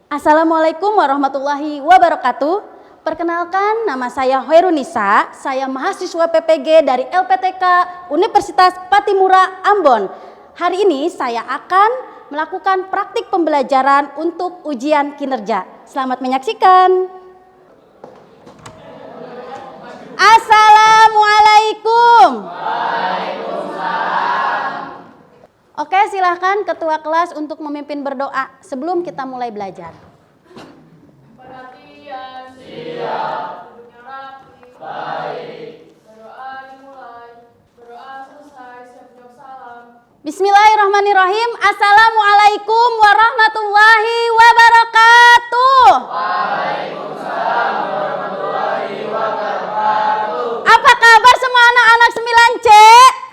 Assalamualaikum warahmatullahi wabarakatuh. Perkenalkan, nama saya Hoirunisa. Saya mahasiswa PPG dari LPTK Universitas Patimura, Ambon. Hari ini saya akan melakukan praktik pembelajaran untuk ujian kinerja. Selamat menyaksikan. Assalamualaikum. Oke, silahkan ketua kelas untuk memimpin berdoa sebelum kita mulai belajar. Perhatian, siap, duduknya rapi, baik, berdoa dimulai, berdoa selesai, siap jawab salam. Bismillahirrahmanirrahim. Assalamualaikum warahmatullahi wabarakatuh. Waalaikumsalam warahmatullahi wabarakatuh. Apa kabar semua anak-anak 9C?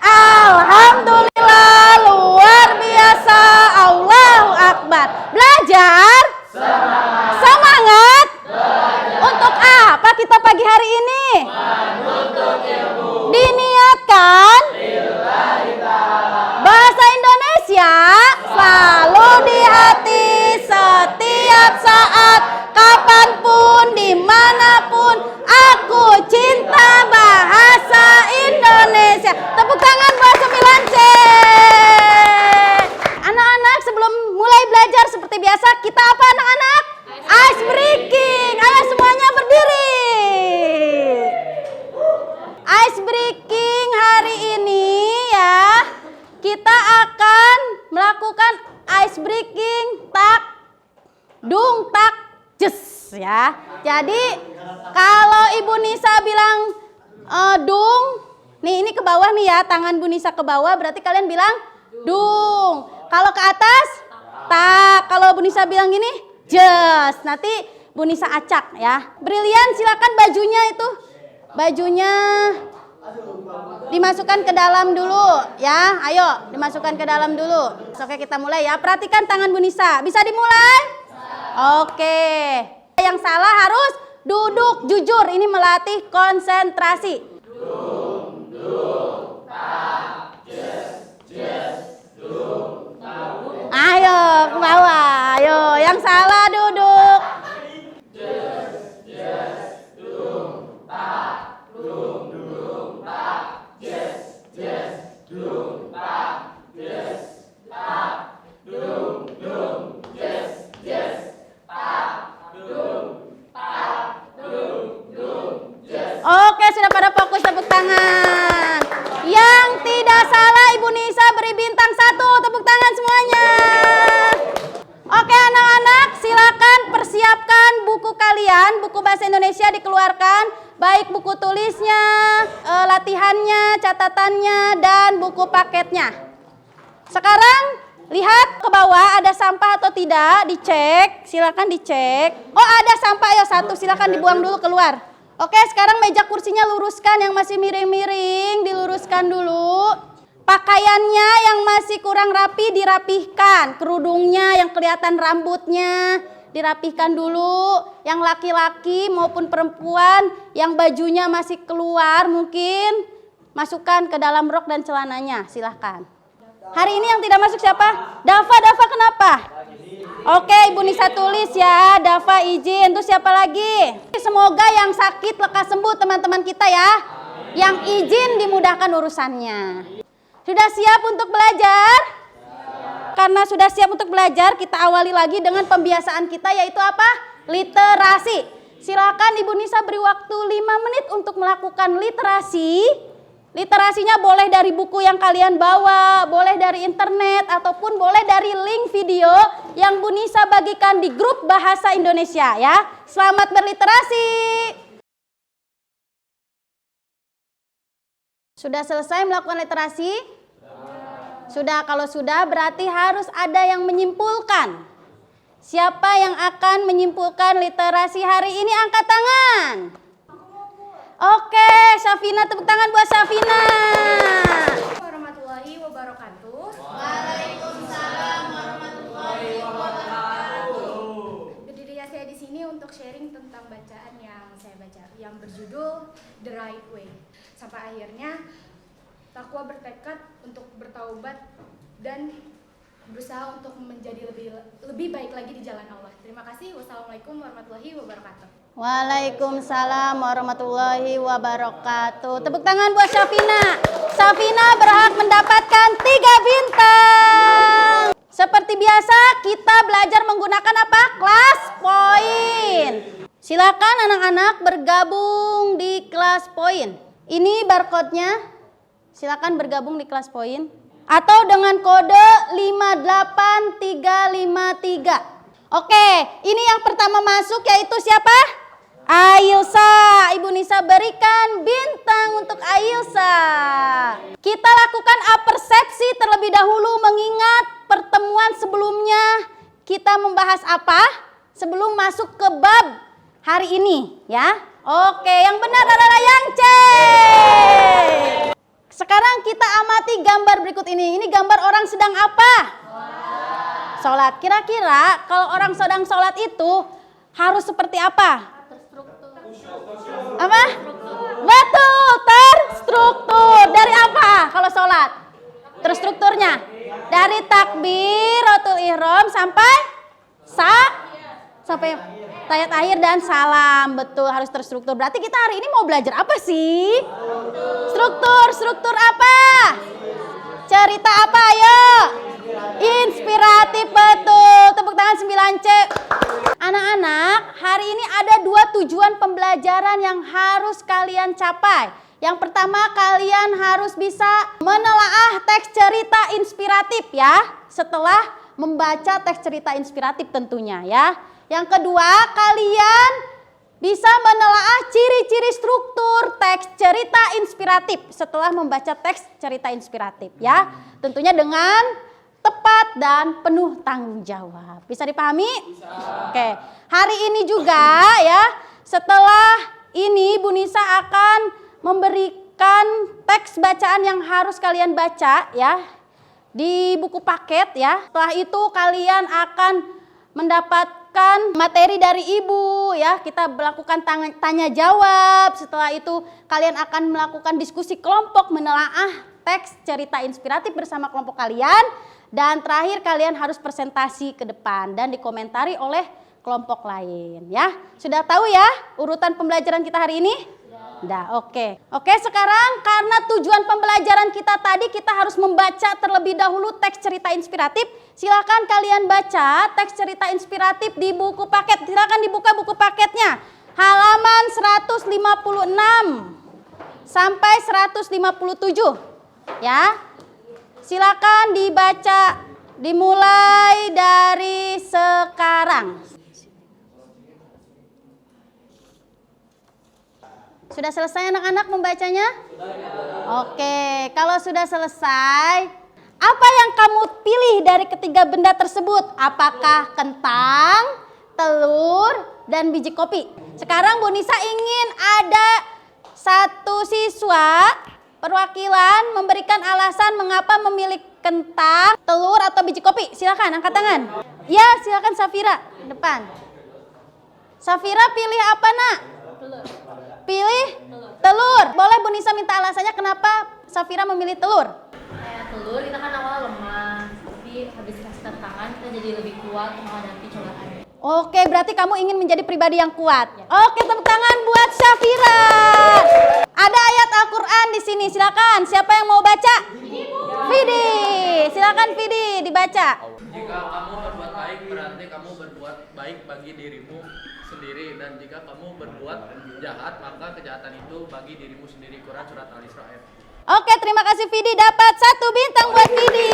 Alhamdulillah, luar biasa. Allahu Akbar. Belajar? Semangat. Untuk apa kita pagi hari ini? Menuntut ilmu. Diniatkan bahasa Indonesia selalu di hati setiap saat, kapanpun, dimanapun. Aku cinta bahasa Indonesia. Tepuk tangan buat 9C. Anak-anak, sebelum mulai belajar seperti biasa, kita apa anak-anak? Ice breaking. Ayo semuanya berdiri. Ice breaking hari ini ya, kita akan melakukan ice breaking tak dung tak jes ya. Jadi kalau Ibu Nisa bilang dung, nih ini ke bawah nih ya, tangan Bu Nisa ke bawah, berarti kalian bilang dung. Kalau ke atas tak. Kalau Bu Nisa bilang gini jes. Nanti Bu Nisa acak ya. Brilian, silakan bajunya itu. Bajunya dimasukkan ke dalam dulu ya. Ayo, dimasukkan ke dalam dulu. Oke, kita mulai ya. Perhatikan tangan Bu Nisa. Bisa dimulai? Oke. Yang salah harus duduk jujur. Ini melatih konsentrasi. Ayo ke bawah. Ayo, yang salah duduk. Oke, sudah pada fokus, tepuk tangan. Yang tidak salah Ibu Nisa beri bintang 1, tepuk tangan semuanya. Oke anak-anak, silakan persiapkan buku kalian, buku bahasa Indonesia dikeluarkan, baik buku tulisnya, latihannya, catatannya, dan buku paketnya. Sekarang lihat ke bawah, ada sampah atau tidak, dicek, silakan dicek. Oh ada sampah, ayo 1, silakan dibuang dulu keluar. Oke, sekarang meja kursinya luruskan, yang masih miring-miring diluruskan dulu. Pakaiannya yang masih kurang rapi dirapihkan, kerudungnya yang kelihatan rambutnya dirapihkan dulu. Yang laki-laki maupun perempuan yang bajunya masih keluar mungkin masukkan ke dalam rok dan celananya, silahkan. Hari ini yang tidak masuk siapa? Dava kenapa? Oke, Ibu Nisa tulis ya, Dava izin. Terus siapa lagi? Semoga yang sakit lekas sembuh teman-teman kita ya. Yang izin dimudahkan urusannya. Sudah siap untuk belajar? Karena sudah siap untuk belajar, kita awali lagi dengan pembiasaan kita, yaitu apa? Literasi. Silakan Ibu Nisa beri waktu 5 menit untuk melakukan literasi. Literasinya boleh dari buku yang kalian bawa, boleh dari internet, ataupun boleh dari link video yang Bu Nisa bagikan di grup Bahasa Indonesia ya. Selamat berliterasi. Sudah selesai melakukan literasi? Sudah, kalau sudah berarti harus ada yang menyimpulkan. Siapa yang akan menyimpulkan literasi hari ini? Angkat tangan. Oke, Syafina, tepuk tangan buat Syafina. Warahmatullahi wabarakatuh. Waalaikumsalam warahmatullahi wabarakatuh. Berdiri saya di sini untuk sharing tentang bacaan yang saya baca, yang berjudul The Right Way. Sampai akhirnya Takwa bertekad untuk bertaubat dan berusaha untuk menjadi lebih baik lagi di jalan Allah. Terima kasih. Wassalamualaikum warahmatullahi wabarakatuh. Waalaikumsalam warahmatullahi wabarakatuh. Tepuk tangan buat Syafina. Syafina berhak mendapatkan 3 bintang. Seperti biasa kita belajar menggunakan apa? Kelas poin. Silakan anak-anak bergabung di kelas poin. Ini barcode-nya. Silakan bergabung di kelas poin. Atau dengan kode 58353. Oke, ini yang pertama masuk yaitu siapa? Ailsa. Ibu Nisa berikan bintang untuk Ailsa. Kita lakukan apersepsi terlebih dahulu mengingat pertemuan sebelumnya kita membahas apa? Sebelum masuk ke bab hari ini ya. Oke, yang benar adalah yang C. Sekarang kita amati gambar berikut ini. Ini gambar orang sedang apa? Sholat. Kira-kira kalau orang sedang sholat itu harus seperti apa? Apa? Betul, terstruktur. Dari apa kalau sholat? Terstrukturnya dari takbiratul ihram sampai tayat akhir dan salam. Betul, harus terstruktur. Berarti kita hari ini mau belajar apa sih? Struktur apa? Cerita apa? Ayo. Inspiratif, betul. Tepuk tangan 9C. Anak-anak, hari ini ada 2 tujuan pembelajaran yang harus kalian capai. Yang pertama, kalian harus bisa menelaah teks cerita inspiratif ya. Setelah membaca teks cerita inspiratif tentunya ya. Yang kedua, kalian bisa menelaah ciri-ciri struktur teks cerita inspiratif setelah membaca teks cerita inspiratif ya. Tentunya dengan tepat dan penuh tanggung jawab. Bisa dipahami? Bisa. Oke. Hari ini juga ya, setelah ini Bu Nisa akan memberikan teks bacaan yang harus kalian baca ya di buku paket ya. Setelah itu kalian akan mendapatkan materi dari ibu ya. Kita melakukan tanya jawab. Setelah itu kalian akan melakukan diskusi kelompok menelaah teks cerita inspiratif bersama kelompok kalian. Dan terakhir kalian harus presentasi ke depan dan dikomentari oleh kelompok lain ya. Sudah tahu ya urutan pembelajaran kita hari ini? Sudah, oke. Oke, sekarang karena tujuan pembelajaran kita tadi kita harus membaca terlebih dahulu teks cerita inspiratif. Silakan kalian baca teks cerita inspiratif di buku paket. Silakan dibuka buku paketnya. Halaman 156 sampai 157 ya. Silakan dibaca, dimulai dari sekarang. Sudah selesai anak-anak membacanya? Oke, kalau sudah selesai, apa yang kamu pilih dari ketiga benda tersebut? Apakah kentang, telur, dan biji kopi? Sekarang Bu Nisa ingin ada satu siswa perwakilan memberikan alasan mengapa memilih kentang, telur, atau biji kopi. Silakan angkat tangan. Ya, silakan Safira depan. Safira pilih apa nak? Telur. Pilih telur. Boleh Bu Nisa minta alasannya kenapa Safira memilih telur? Telur kita kan awal lemah, tapi habis kasih tantangan kita jadi lebih kuat menghadapi cobaan. Oke, berarti kamu ingin menjadi pribadi yang kuat. Oke, tepuk tangan buat Safira. Ada ayat Al-Quran di sini. Silakan. Siapa yang mau baca? Vidi. Silakan Vidi dibaca. Jika kamu berbuat baik, berarti kamu berbuat baik bagi dirimu sendiri, dan jika kamu berbuat jahat, maka kejahatan itu bagi dirimu sendiri. Quran surat Al-Isra ayat. Oke, terima kasih Vidi, dapat 1 bintang buat Vidi.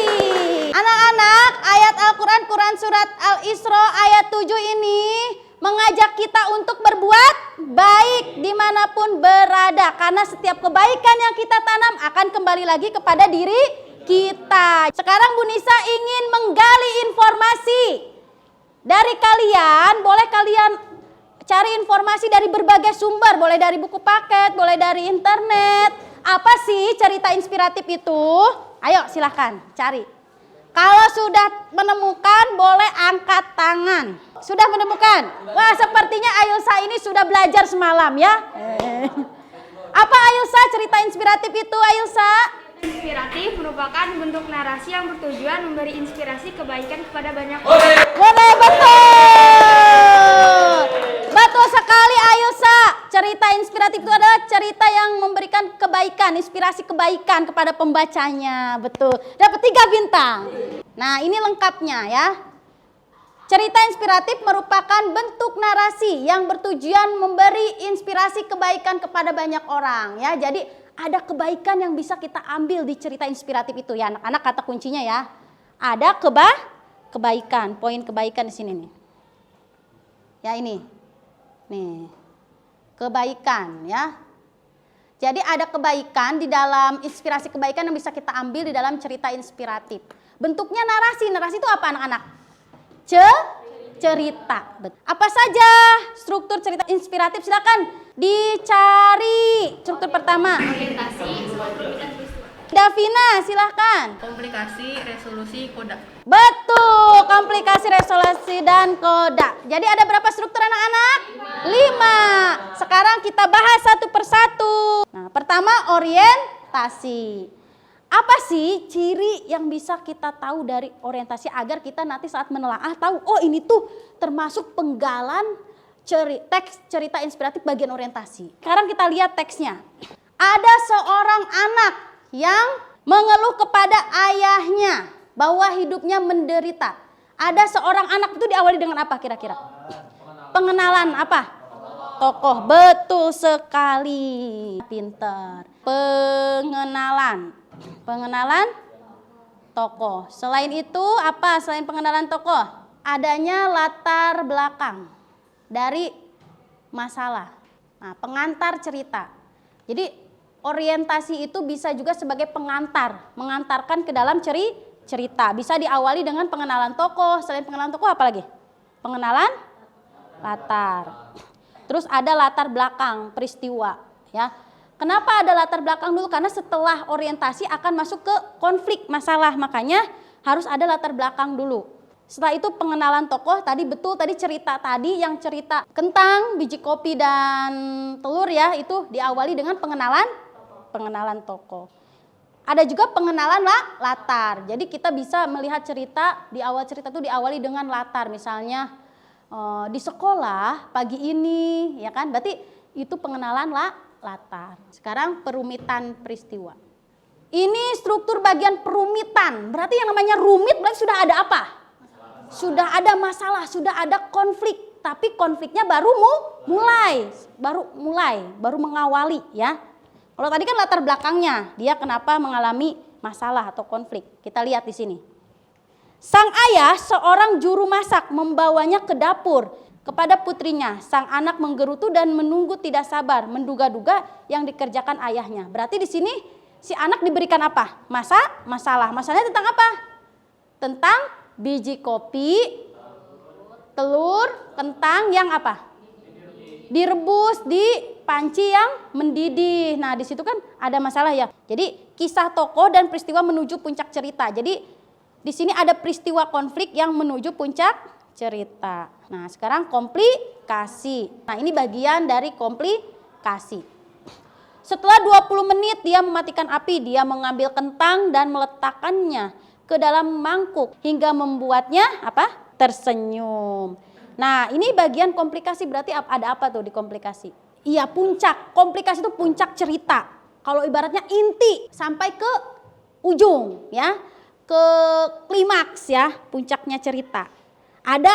Anak-anak, ayat Al-Quran Quran surat Al-Isra ayat 7 ini mengajak kita untuk berbuat baik dimanapun berada. Karena setiap kebaikan yang kita tanam akan kembali lagi kepada diri kita. Sekarang Bu Nisa ingin menggali informasi dari kalian. Boleh kalian cari informasi dari berbagai sumber. Boleh dari buku paket, boleh dari internet. Apa sih cerita inspiratif itu? Ayo silahkan cari. Kalau sudah menemukan boleh angkat tangan. Sudah menemukan? Wah, sepertinya Ailsa ini sudah belajar semalam ya. Apa Ailsa cerita inspiratif itu Ailsa? Inspiratif merupakan bentuk narasi yang bertujuan memberi inspirasi kebaikan kepada banyak Boleh, betul. Betul sekali Ayusa. Cerita inspiratif itu adalah cerita yang memberikan kebaikan, inspirasi kebaikan kepada pembacanya. Betul. Dapat 3 bintang. Nah, ini lengkapnya ya. Cerita inspiratif merupakan bentuk narasi yang bertujuan memberi inspirasi kebaikan kepada banyak orang ya. Jadi ada kebaikan yang bisa kita ambil di cerita inspiratif itu ya anak-anak, kata kuncinya ya. Ada kebaikan, poin kebaikan di sini nih. Ya ini. Nih. Kebaikan ya. Jadi ada kebaikan di dalam inspirasi kebaikan yang bisa kita ambil di dalam cerita inspiratif. Bentuknya narasi. Narasi itu apa anak-anak? Cerita. Apa saja struktur cerita inspiratif? Silakan dicari. Struktur pertama. orientasi, perumitan peristiwa. Davina, silakan. Komplikasi, resolusi, koda. Betul, komplikasi, resolusi, dan koda. Jadi ada berapa struktur anak-anak? 5. Sekarang kita bahas satu persatu. Nah, pertama orientasi. Apa sih ciri yang bisa kita tahu dari orientasi agar kita nanti saat menelaah tahu, oh ini tuh termasuk penggalan teks cerita inspiratif bagian orientasi. Sekarang kita lihat teksnya. Ada seorang anak yang mengeluh kepada ayahnya bahwa hidupnya menderita. Ada seorang anak itu diawali dengan apa kira-kira? Pengenalan apa? Tokoh. Betul sekali. Pinter. Pengenalan tokoh. Selain itu apa? Selain pengenalan tokoh, adanya latar belakang dari masalah. Nah, pengantar cerita. Jadi orientasi itu bisa juga sebagai pengantar, mengantarkan ke dalam cerita. Bisa diawali dengan pengenalan tokoh. Selain pengenalan tokoh apa lagi? Pengenalan latar. Terus ada latar belakang peristiwa, ya. Kenapa ada latar belakang dulu? Karena setelah orientasi akan masuk ke konflik masalah, makanya harus ada latar belakang dulu. Setelah itu pengenalan tokoh, tadi cerita tadi yang cerita kentang, biji kopi dan telur ya, itu diawali dengan pengenalan tokoh. Ada juga pengenalan latar. Jadi kita bisa melihat cerita, di awal cerita itu diawali dengan latar, misalnya di sekolah pagi ini, ya kan? Berarti itu pengenalan latar. Sekarang perumitan peristiwa. Ini struktur bagian perumitan. Berarti yang namanya rumit berarti sudah ada apa? Sudah ada masalah, sudah ada konflik. Tapi konfliknya baru mengawali ya. Kalau tadi kan latar belakangnya, dia kenapa mengalami masalah atau konflik. Kita lihat di sini. Sang ayah seorang juru masak membawanya ke dapur. Kepada putrinya, sang anak menggerutu dan menunggu tidak sabar, menduga-duga yang dikerjakan ayahnya. Berarti di sini si anak diberikan apa? Masalah. Masalahnya tentang apa? Tentang biji kopi, telur, kentang yang apa? Direbus di panci yang mendidih. Nah, di situ kan ada masalah ya. Jadi kisah tokoh dan peristiwa menuju puncak cerita. Jadi di sini ada peristiwa konflik yang menuju puncak cerita. Nah, sekarang komplikasi. Nah, ini bagian dari komplikasi. Setelah 20 menit dia mematikan api, dia mengambil kentang dan meletakkannya ke dalam mangkuk hingga membuatnya apa? Tersenyum. Nah, ini bagian komplikasi, berarti ada apa tuh di komplikasi? Iya, puncak. Komplikasi itu puncak cerita. Kalau ibaratnya inti sampai ke ujung ya. Ke klimaks ya, puncaknya cerita. Ada,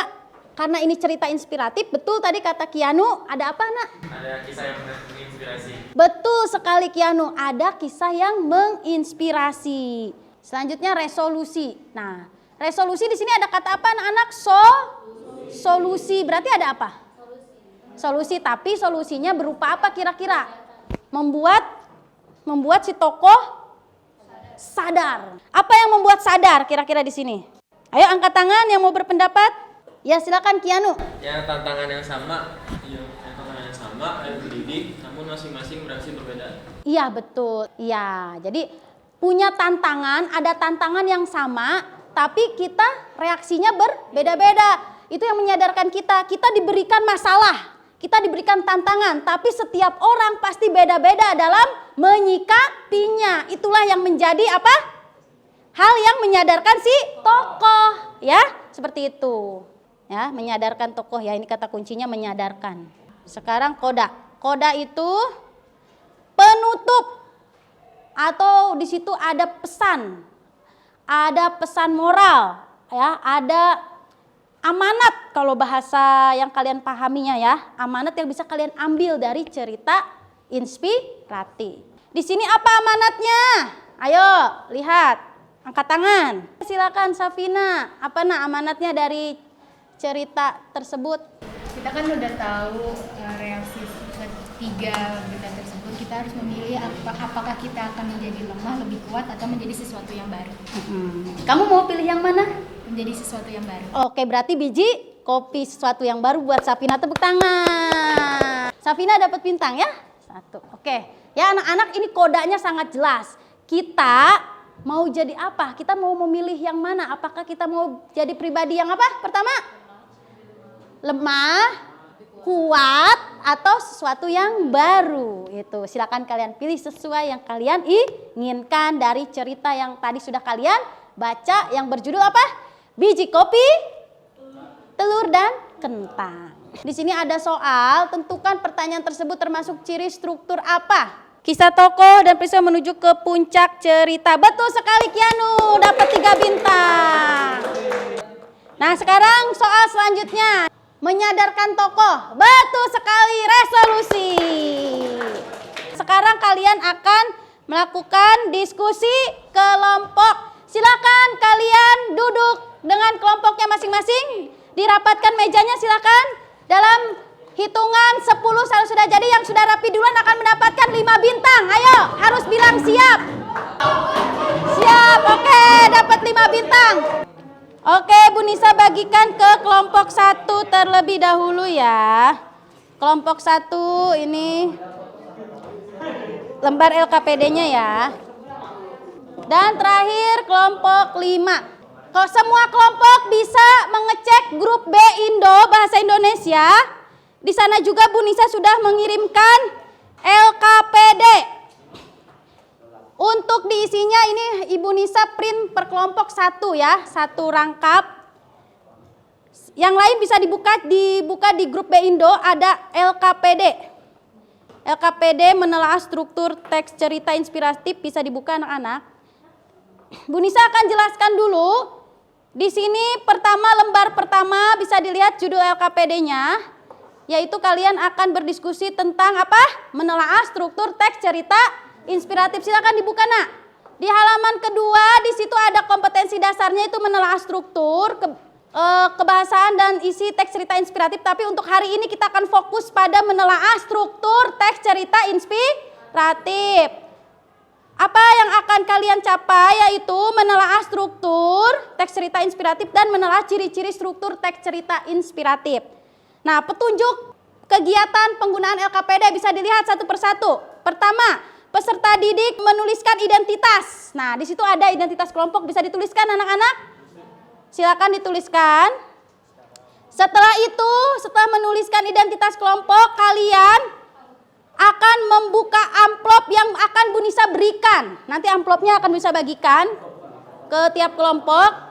karena ini cerita inspiratif, betul tadi kata Kianu, ada apa nak? Ada kisah yang menginspirasi. Betul sekali Kianu, ada kisah yang menginspirasi. Selanjutnya resolusi. Nah, resolusi di sini ada kata apa anak-anak? Solusi, berarti ada apa? Solusi, tapi solusinya berupa apa kira-kira? Membuat si tokoh sadar. Apa yang membuat sadar kira-kira di sini? Ayo angkat tangan yang mau berpendapat. Ya silakan Kianu. Ya tantangan yang sama, yang mendidik, namun masing-masing berhasil berbeda. Iya betul. Iya, jadi punya tantangan, ada tantangan yang sama, tapi kita reaksinya berbeda-beda. Itu yang menyadarkan kita diberikan masalah. Kita diberikan tantangan, tapi setiap orang pasti beda-beda dalam menyikapinya. Itulah yang menjadi apa? Hal yang menyadarkan si tokoh, ya, seperti itu. Ya, menyadarkan tokoh, ya, ini kata kuncinya menyadarkan. Sekarang koda. Koda itu penutup atau di situ ada pesan. Ada pesan moral, ya, ada amanat kalau bahasa yang kalian pahaminya, ya. Amanat yang bisa kalian ambil dari cerita inspiratif. Di sini apa amanatnya? Ayo, lihat. Angkat tangan. Silakan Safina. Apa amanatnya dari cerita tersebut? Kita kan udah tahu reaksi ketiga benda tersebut. Kita harus memilih apakah kita akan menjadi lemah, lebih kuat, atau menjadi sesuatu yang baru. Kamu mau pilih yang mana? Menjadi sesuatu yang baru. Oke, berarti biji kopi sesuatu yang baru buat Safina, tepuk tangan. Safina dapat bintang ya? 1. Oke. Ya anak-anak, ini kodanya sangat jelas. Kita mau jadi apa? Kita mau memilih yang mana? Apakah kita mau jadi pribadi yang apa? Pertama, lemah, kuat, atau sesuatu yang baru. Itu silakan kalian pilih sesuai yang kalian inginkan dari cerita yang tadi sudah kalian baca yang berjudul apa? Biji kopi, telur dan kentang. Di sini ada soal, tentukan pertanyaan tersebut termasuk ciri struktur apa? Kisah tokoh dan peristiwa menuju ke puncak cerita. Betul sekali Kianu, dapat 3 bintang. Nah, sekarang soal selanjutnya. Menyadarkan tokoh. Betul sekali, resolusi. Sekarang kalian akan melakukan diskusi kelompok. Silakan kalian duduk dengan kelompoknya masing-masing. Dirapatkan mejanya silakan. Dalam hitungan 10 kalau sudah jadi, yang sudah rapi duluan akan mendapatkan 5 bintang. Ayo, harus bilang siap. Siap, oke, dapat 5 bintang. Oke, Bu Nisa bagikan ke kelompok 1 terlebih dahulu ya. Kelompok 1 ini lembar LKPD-nya ya. Dan terakhir kelompok 5. Kalau semua kelompok bisa mengecek grup B Indo Bahasa Indonesia. Di sana juga Bu Nisa sudah mengirimkan LKPD. Untuk diisinya ini Ibu Nisa print per kelompok 1 ya, 1 rangkap. Yang lain bisa dibuka di grup B Indo, ada LKPD. LKPD menelaah struktur teks cerita inspiratif, bisa dibuka anak-anak. Bu Nisa akan jelaskan dulu. Di sini pertama, lembar pertama bisa dilihat judul LKPD-nya, yaitu kalian akan berdiskusi tentang apa? Menelaah struktur teks cerita inspiratif. Silakan dibuka nak. Di halaman kedua di situ ada kompetensi dasarnya, itu menelaah struktur kebahasaan dan isi teks cerita inspiratif. Tapi untuk hari ini kita akan fokus pada menelaah struktur teks cerita inspiratif. Apa yang akan kalian capai yaitu menelaah struktur teks cerita inspiratif dan menelaah ciri-ciri struktur teks cerita inspiratif. Nah, petunjuk kegiatan penggunaan LKPD bisa dilihat satu persatu. Pertama, peserta didik menuliskan identitas. Nah, di situ ada identitas kelompok, bisa dituliskan anak-anak? Silakan dituliskan. Setelah itu, setelah menuliskan identitas kelompok, kalian akan membuka amplop yang akan Bu Nisa berikan. Nanti amplopnya akan bisa bagikan ke tiap kelompok.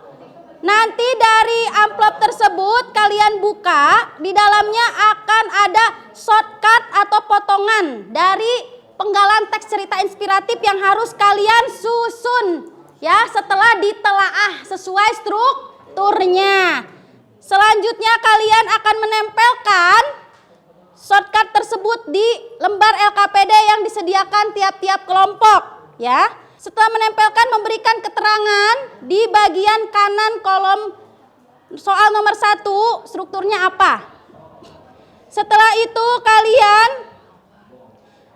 Nanti dari amplop tersebut kalian buka, di dalamnya akan ada shortcut atau potongan dari penggalan teks cerita inspiratif yang harus kalian susun ya setelah ditelaah sesuai strukturnya. Selanjutnya kalian akan menempelkan shortcut tersebut di lembar LKPD yang disediakan tiap-tiap kelompok ya. Setelah menempelkan, memberikan keterangan di bagian kanan kolom soal nomor 1 strukturnya apa. Setelah itu kalian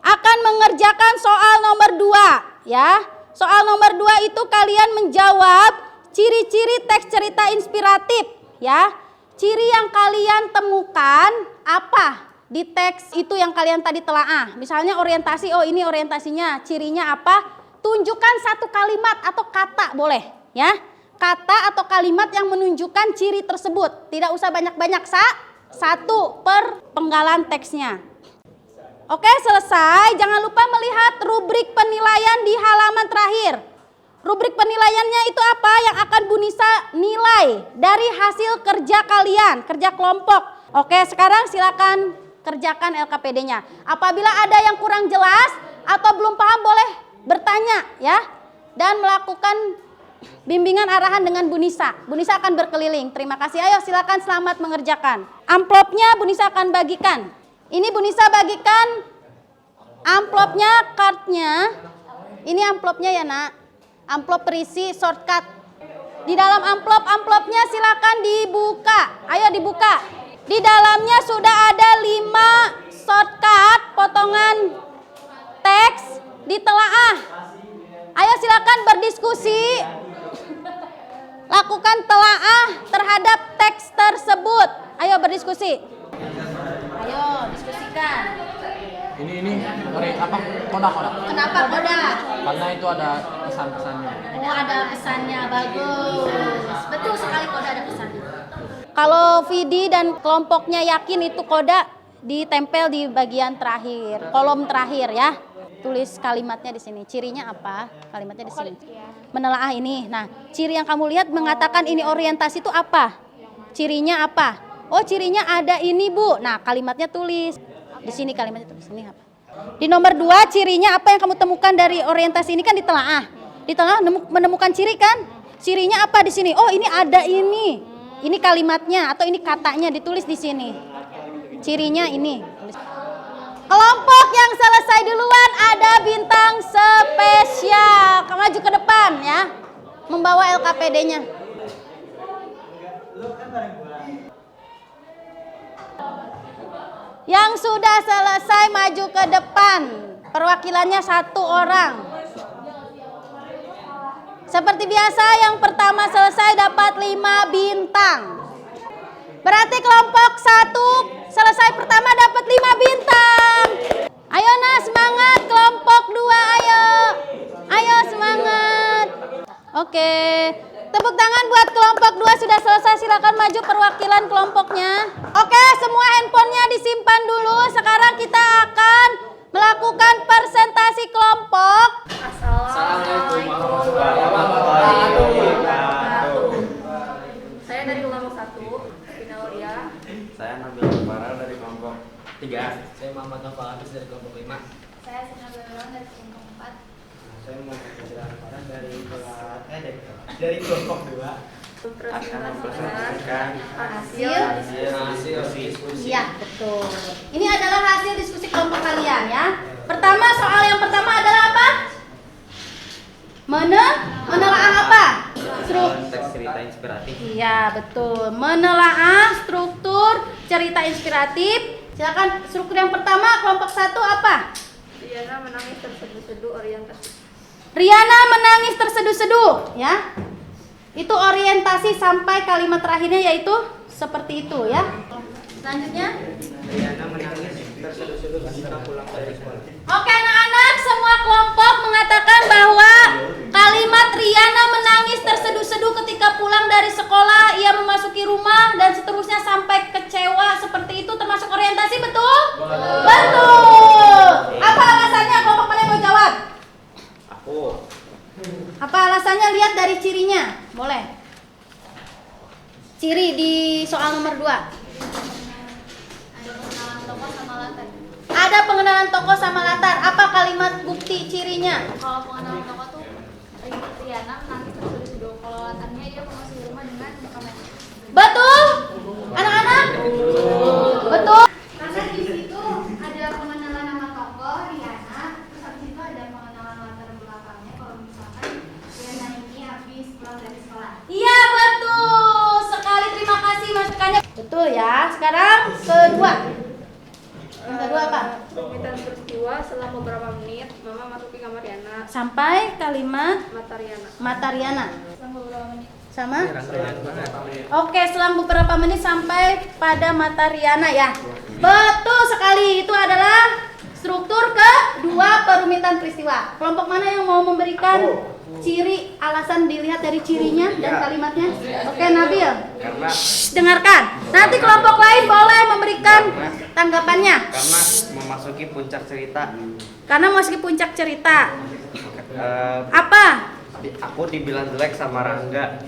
akan mengerjakan soal nomor 2 ya. Soal nomor 2 itu kalian menjawab ciri-ciri teks cerita inspiratif ya. Ciri yang kalian temukan apa di teks itu yang kalian tadi telaah. Misalnya orientasi, oh ini orientasinya, cirinya apa? Tunjukkan satu kalimat atau kata boleh ya. Kata atau kalimat yang menunjukkan ciri tersebut. Tidak usah banyak-banyak 1 per penggalan teksnya. Oke, selesai. Jangan lupa melihat rubrik penilaian di halaman terakhir. Rubrik penilaiannya itu apa yang akan Bu Nisa nilai dari hasil kerja kalian, kerja kelompok. Oke, sekarang silakan kerjakan LKPD-nya. Apabila ada yang kurang jelas atau belum paham boleh bertanya ya. Dan melakukan bimbingan arahan dengan Bu Nisa. Bu Nisa akan berkeliling. Terima kasih. Ayo silakan selamat mengerjakan. Amplopnya Bu Nisa akan bagikan. Ini Bu Nisa bagikan amplopnya, kartnya. Ini amplopnya ya nak. Amplop berisi shortcut. Di dalam amplopnya silakan dibuka. Ayo dibuka. Di dalamnya sudah ada 5 shortcut potongan teks ditelaah. Ayo silakan berdiskusi. Lakukan telaah terhadap teks tersebut. Ayo berdiskusi. Ayo diskusikan. Ini apa? Koda. Kenapa koda? Karena itu ada pesan-pesannya. Oh, ada pesannya, bagus. Betul sekali koda ada pesannya. Kalau Vidi dan kelompoknya yakin itu koda, ditempel di bagian terakhir, kolom terakhir ya. Tulis kalimatnya di sini. Cirinya apa? Kalimatnya di sini. Menelaah ini. Nah, ciri yang kamu lihat mengatakan ini orientasi itu apa? Cirinya apa? Oh, cirinya ada ini, Bu. Nah, kalimatnya tulis. Di sini kalimatnya tulis. Ini apa? Di nomor 2 cirinya apa yang kamu temukan dari orientasi ini kan ditelaah. Ditelaah menemukan ciri kan? Cirinya apa di sini? Oh, ini ada ini. Ini kalimatnya atau ini katanya ditulis di sini. Cirinya ini. Kelompok yang selesai duluan ada bintang spesial. Kamu maju ke depan ya. Membawa LKPD-nya. Yang sudah selesai maju ke depan. Perwakilannya 1 orang. Seperti biasa yang pertama selesai dapat 5 bintang. Berarti kelompok 1 selesai pertama dapat 5 bintang. Ayo nah semangat kelompok 2 ayo. Ayo semangat. Oke. Tepuk tangan buat kelompok 2 sudah selesai. Silakan maju perwakilan kelompoknya. Oke, semua handphonenya disimpan dulu. Sekarang kita akan melakukan presentasi kelompok. Assalamualaikum warahmatullahi wabarakatuh. Saya dari kelompok 1, Vina Aulia. Saya Nabil Farel dari kelompok 3. Saya Muhammad Nofal Hafiz dari kelompok 5. Saya Sina Beron dari kelompok 4. Saya Muhammad Farel dari kelompok 2. Akan mempresentasikan hasil diskusi. Iya, betul. Ini adalah hasil diskusi kelompok kalian ya. Pertama, soal yang pertama adalah apa? Menelaah apa? Teks cerita inspiratif. Iya, betul. Menelaah struktur cerita inspiratif. Silakan struktur yang pertama kelompok 1 apa? Riana menangis terseduh-seduh orientasi. Riana menangis terseduh-seduh, ya. Itu orientasi sampai kalimat terakhirnya yaitu seperti itu ya. Selanjutnya. Riana menangis terseduh-seduh ketika pulang dari sekolah. Oke anak-anak, semua kelompok mengatakan bahwa kalimat Riana menangis terseduh-seduh ketika pulang dari sekolah, ia memasuki rumah dan seterusnya sampai kecewa seperti itu termasuk orientasi, betul? Betul. Apa alasannya? Kelompok mana yang mau jawab? Aku. Apa alasannya? Lihat dari cirinya. Boleh. Ciri di soal nomor 2. Ada pengenalan tokoh sama latar. Apa kalimat bukti cirinya? Kalau pengenalan tokoh tuh Riana menangis terseduh-seduh. Kalau latarnya dia memasuki rumah dengan kamera. Betul? Anak-anak? Betul. Karena di situ ada pengenalan nama tokoh Riana, terus habis itu ada pengenalan latar belakangnya. Kalau misalkan Riana ini habis pulang dari sekolah. Iya betul sekali, terima kasih masukannya. Betul ya. Sekarang kedua. Yang kedua apa? Perumitan peristiwa setelah beberapa menit, Mama masuki kamar Riana. Sampai kalimat Mata Riana. mata Riana. Selama beberapa menit. Sama? Oke, selang beberapa menit sampai pada mata Riana ya. Betul sekali, itu adalah struktur kedua perumitan peristiwa. Kelompok mana yang mau memberikan ciri alasan dilihat dari cirinya dan Iya. kalimatnya. Oke, Nabil. Karena Dengarkan. Nanti kelompok lain boleh memberikan tanggapannya. karena memasuki puncak cerita. Karena memasuki puncak cerita. Eh, Apa? aku dibilang jelek sama Rangga.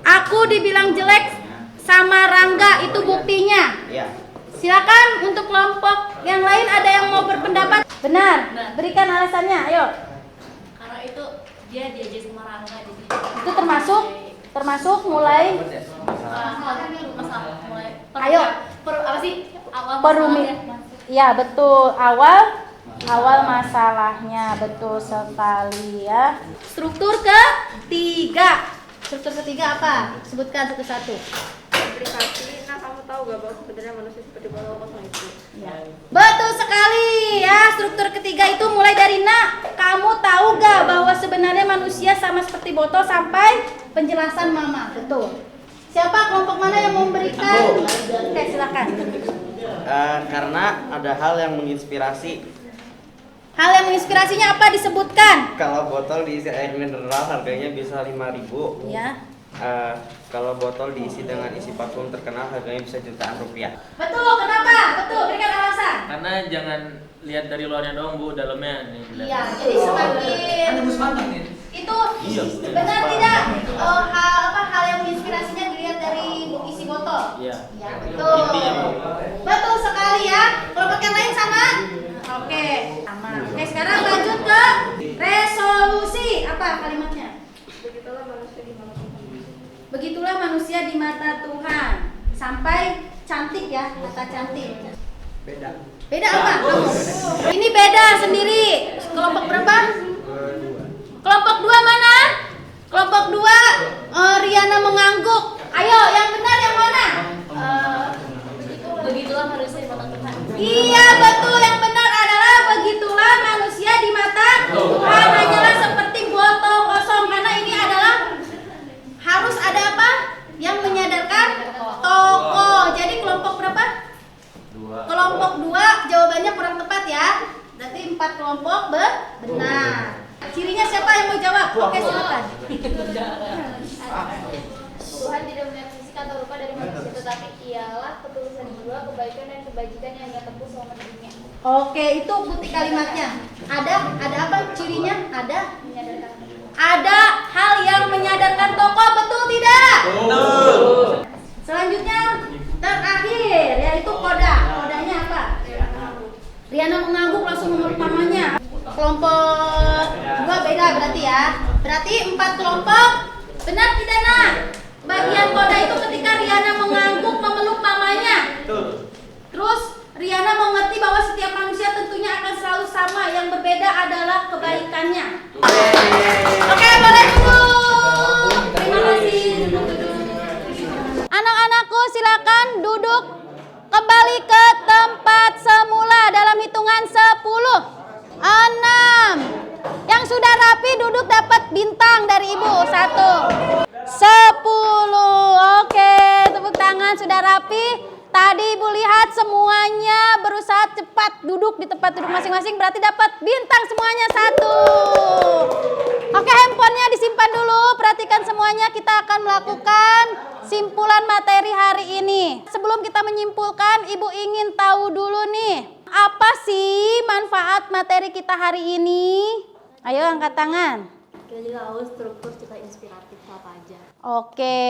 Aku dibilang jelek sama Rangga, itu buktinya. Ya. Silakan untuk kelompok yang lain ada yang mau berpendapat. Benar. Berikan alasannya. Ayo. Karena itu dia diajak sama Rangga jadi Itu termasuk mulai masalah mulai Ayo. apa sih awal perumit. masalahnya. Ya, betul. Awal masalahnya, betul sekali ya. Struktur ketiga. Struktur ketiga apa? Sebutkan satu-satu. Privasi. Nah, kamu tahu gak bahwa sebenarnya manusia seperti bola kosong itu? Ya. Betul sekali ya. Struktur ketiga itu mulai dari kamu tahu gak bahwa sebenarnya manusia sama seperti botol sampai penjelasan mama. Betul. Siapa kelompok mana yang mau memberikan? Oke, silakan. Karena ada hal yang menginspirasi. Hal yang menginspirasinya apa disebutkan? Kalau botol diisi air mineral harganya bisa 5.000. Ya. Kalau botol diisi dengan isi parfum terkenal harganya bisa jutaan rupiah. Betul, kenapa? Betul, berikan alasan. Karena jangan lihat dari luarnya doang Bu, dalamnya nih. Iya, jadi semakin itu benar tidak hal yang menginspirasinya dilihat dari isi botol. Iya. Ya, betul. Intinya, Bu. Betul sekali ya. Kelompok yang lain sama? Oke, sama. Oke, sekarang lanjut ke resolusi. Apa kalimatnya? Begitulah manusia di mana Tuhan. Begitulah manusia di mata Tuhan. Sampai cantik ya, kata cantik. Beda apa? Kamu? Ini beda sendiri. Kelompok berapa? Kelompok 2 mana? Kelompok 2 Riana mengangguk. Ayo, yang benar yang mana? Begitulah manusia di mata Tuhan. Iya, betul. Yang benar adalah begitulah manusia di mata Tuhan. Hanyalah seperti botol kosong. Karena ini adalah harus ada apa? Yang menyadarkan tokoh. Jadi kelompok berapa? Kelompok 2 jawabannya kurang tepat ya. Berarti 4 kelompok benar. Cirinya siapa yang mau jawab? Oke, silakan. Tuhan tidak melihat fisik atau rupa dari manusia, tetapi ialah ketulusan jiwa, kebaikan dan kebajikan yang ia tempuh selama hidupnya. Oke, itu bukti kalimatnya. Ada apa cirinya? Menyadarkan. Ada hal yang menyadarkan tokoh, betul tidak? Betul. Selanjutnya terakhir yaitu koda. Kodanya apa? Riana mengangguk langsung memeluk mamanya. Kelompok 2 beda berarti ya. Berarti 4 kelompok. Benar tidak nak? Bagian koda itu ketika Riana mengangguk memeluk mamanya. Terus Riana mengerti bahwa setiap manusia tentunya akan selalu sama. Yang berbeda adalah kebaikannya. Oke, boleh duduk. Terima kasih. Anak-anakku silakan duduk kembali ke tempat semula dalam hitungan 10, 6. Yang sudah rapi duduk dapat bintang dari ibu 1, 10. Oke, tepuk tangan sudah rapi. Tadi ibu lihat semuanya berusaha cepat duduk di tempat duduk masing-masing, berarti dapat bintang semuanya 1. Oke, handphonenya disimpan dulu. Perhatikan semuanya, kita akan melakukan simpulan materi hari ini. Sebelum kita menyimpulkan, ibu ingin tahu dulu nih, apa sih manfaat materi kita hari ini? Ayo angkat tangan. Kita juga tahu struktur cerita inspiratif apa aja. Oke,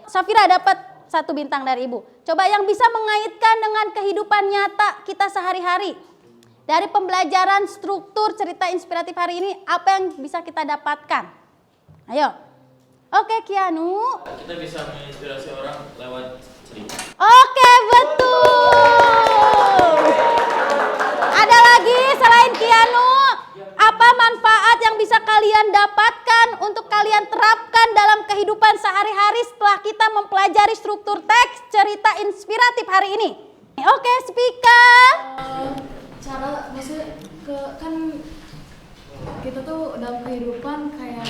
Safira dapat 1 bintang dari ibu. Coba yang bisa mengaitkan dengan kehidupan nyata kita sehari-hari. Dari pembelajaran struktur cerita inspiratif hari ini, apa yang bisa kita dapatkan? Ayo. Oke, Kianu. Kita bisa menginspirasi orang lewat cerita. Oke, betul. Ada lagi selain Kianu? Apa manfaat yang bisa kalian dapatkan untuk kalian terapkan dalam kehidupan sehari-hari setelah kita mempelajari struktur teks cerita inspiratif hari ini? Oke, speaker. Cara maksudnya kan kita tuh dalam kehidupan kayak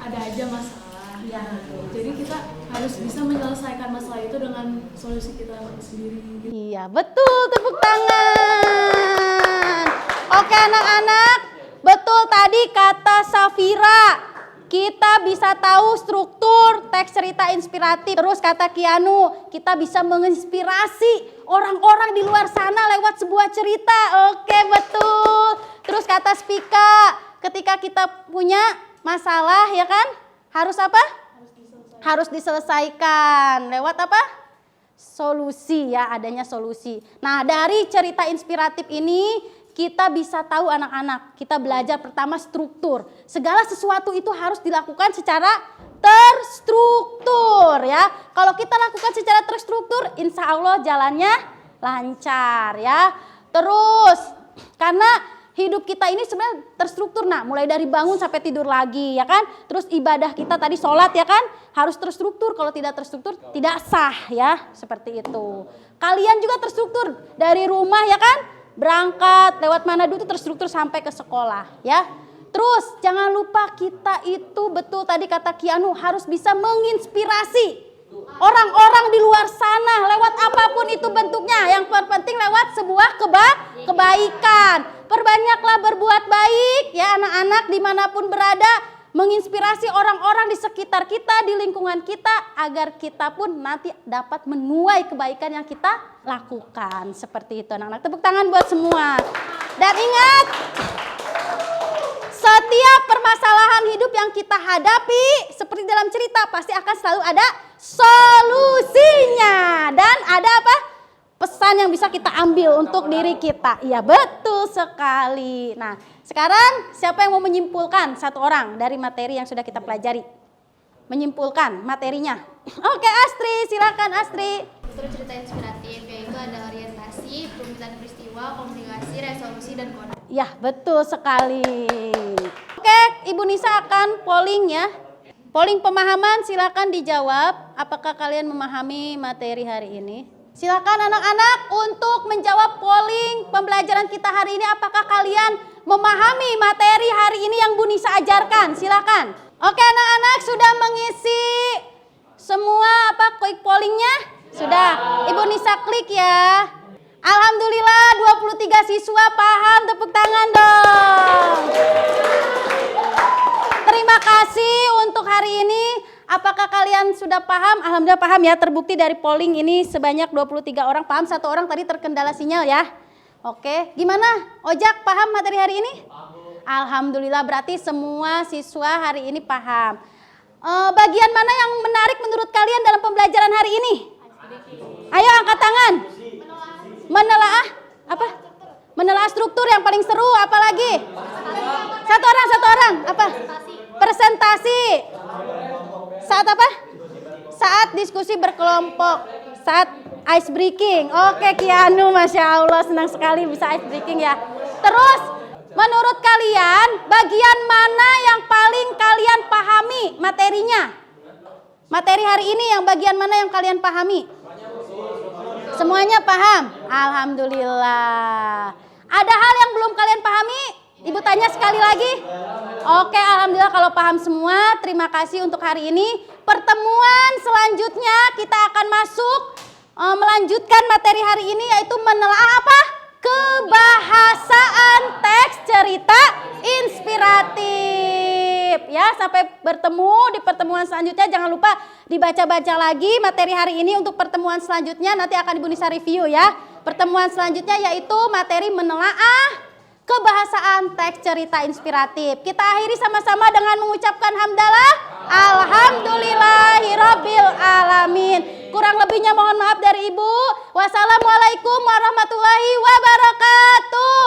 ada aja masalah. Ya. Jadi kita harus bisa menyelesaikan masalah itu dengan solusi kita sendiri. Iya, betul. Tepuk tangan. Oke, anak-anak. Betul tadi kata Safira. Kita bisa tahu struktur teks cerita inspiratif. Terus kata Kianu, kita bisa menginspirasi orang-orang di luar sana lewat sebuah cerita. Oke, betul. Terus kata Spika, ketika kita punya masalah ya kan, harus apa? Harus diselesaikan. Lewat apa? Solusi ya, adanya solusi. Nah, dari cerita inspiratif ini kita bisa tahu anak-anak, kita belajar pertama struktur. Segala sesuatu itu harus dilakukan secara terstruktur ya. Kalau kita lakukan secara terstruktur, insya Allah jalannya lancar ya. Terus, karena hidup kita ini sebenarnya terstruktur, nah mulai dari bangun sampai tidur lagi ya kan. Terus ibadah kita tadi sholat ya kan, harus terstruktur. Kalau tidak terstruktur tidak sah ya, seperti itu. Kalian juga terstruktur dari rumah ya kan, berangkat lewat mana dulu terstruktur sampai ke sekolah ya. Terus jangan lupa kita itu betul tadi kata Kianu harus bisa menginspirasi orang-orang di luar sana lewat apapun itu bentuknya. Yang terpenting lewat sebuah kebaikan. Perbanyaklah berbuat baik ya anak-anak dimanapun berada. Menginspirasi orang-orang di sekitar kita, di lingkungan kita, agar kita pun nanti dapat menuai kebaikan yang kita lakukan. Seperti itu anak-anak. Tepuk tangan buat semua. Dan ingat, setiap permasalahan hidup yang kita hadapi, seperti dalam cerita, pasti akan selalu ada solusinya. Dan ada apa? Pesan yang bisa kita ambil untuk diri kita. Iya, betul sekali. Nah, sekarang siapa yang mau menyimpulkan satu orang dari materi yang sudah kita pelajari? Menyimpulkan materinya. Oke, Astri, silakan Astri. Struktur cerita inspiratif yaitu ada orientasi, perumitan peristiwa, komunikasi, resolusi, dan kode. Ya, betul sekali. Oke, Ibu Nisa akan polling ya. Polling pemahaman silakan dijawab. Apakah kalian memahami materi hari ini? Silakan anak-anak untuk menjawab polling pembelajaran kita hari ini. Apakah kalian memahami materi hari ini yang Bu Nisa ajarkan? Silakan. Oke anak-anak sudah mengisi semua quick pollingnya? Sudah. Ibu Nisa klik ya. Alhamdulillah 23 siswa paham. Tepuk tangan dong. Terima kasih untuk hari ini. Apakah kalian sudah paham? Alhamdulillah paham ya, terbukti dari polling ini sebanyak 23 orang paham, 1 orang tadi terkendala sinyal ya. Oke, gimana? Ojak paham materi hari ini? Alhamdulillah berarti semua siswa hari ini paham. Bagian mana yang menarik menurut kalian dalam pembelajaran hari ini? Ayo angkat tangan. Menelaah apa? Menelaah struktur yang paling seru, apalagi? Satu orang. Apa? Presentasi. Saat apa? Saat diskusi berkelompok. Saat ice breaking. Oke Kianu, Masya Allah senang sekali bisa ice breaking ya. Terus menurut kalian bagian mana yang paling kalian pahami materinya? Materi hari ini yang bagian mana yang kalian pahami? Semuanya paham? Alhamdulillah. Ada hal yang belum kalian pahami? Ibu tanya sekali lagi. Oke, alhamdulillah kalau paham semua. Terima kasih untuk hari ini. Pertemuan selanjutnya kita akan masuk melanjutkan materi hari ini yaitu menelaah apa? Kebahasaan teks cerita inspiratif. Ya, sampai bertemu di pertemuan selanjutnya. Jangan lupa dibaca-baca lagi materi hari ini untuk pertemuan selanjutnya. Nanti akan Ibu Nisa review ya. Pertemuan selanjutnya yaitu materi menelaah kebahasaan teks cerita inspiratif. Kita akhiri sama-sama dengan mengucapkan hamdalah. Alhamdulillahirabbil alamin. Kurang lebihnya mohon maaf dari Ibu. Wassalamualaikum warahmatullahi wabarakatuh.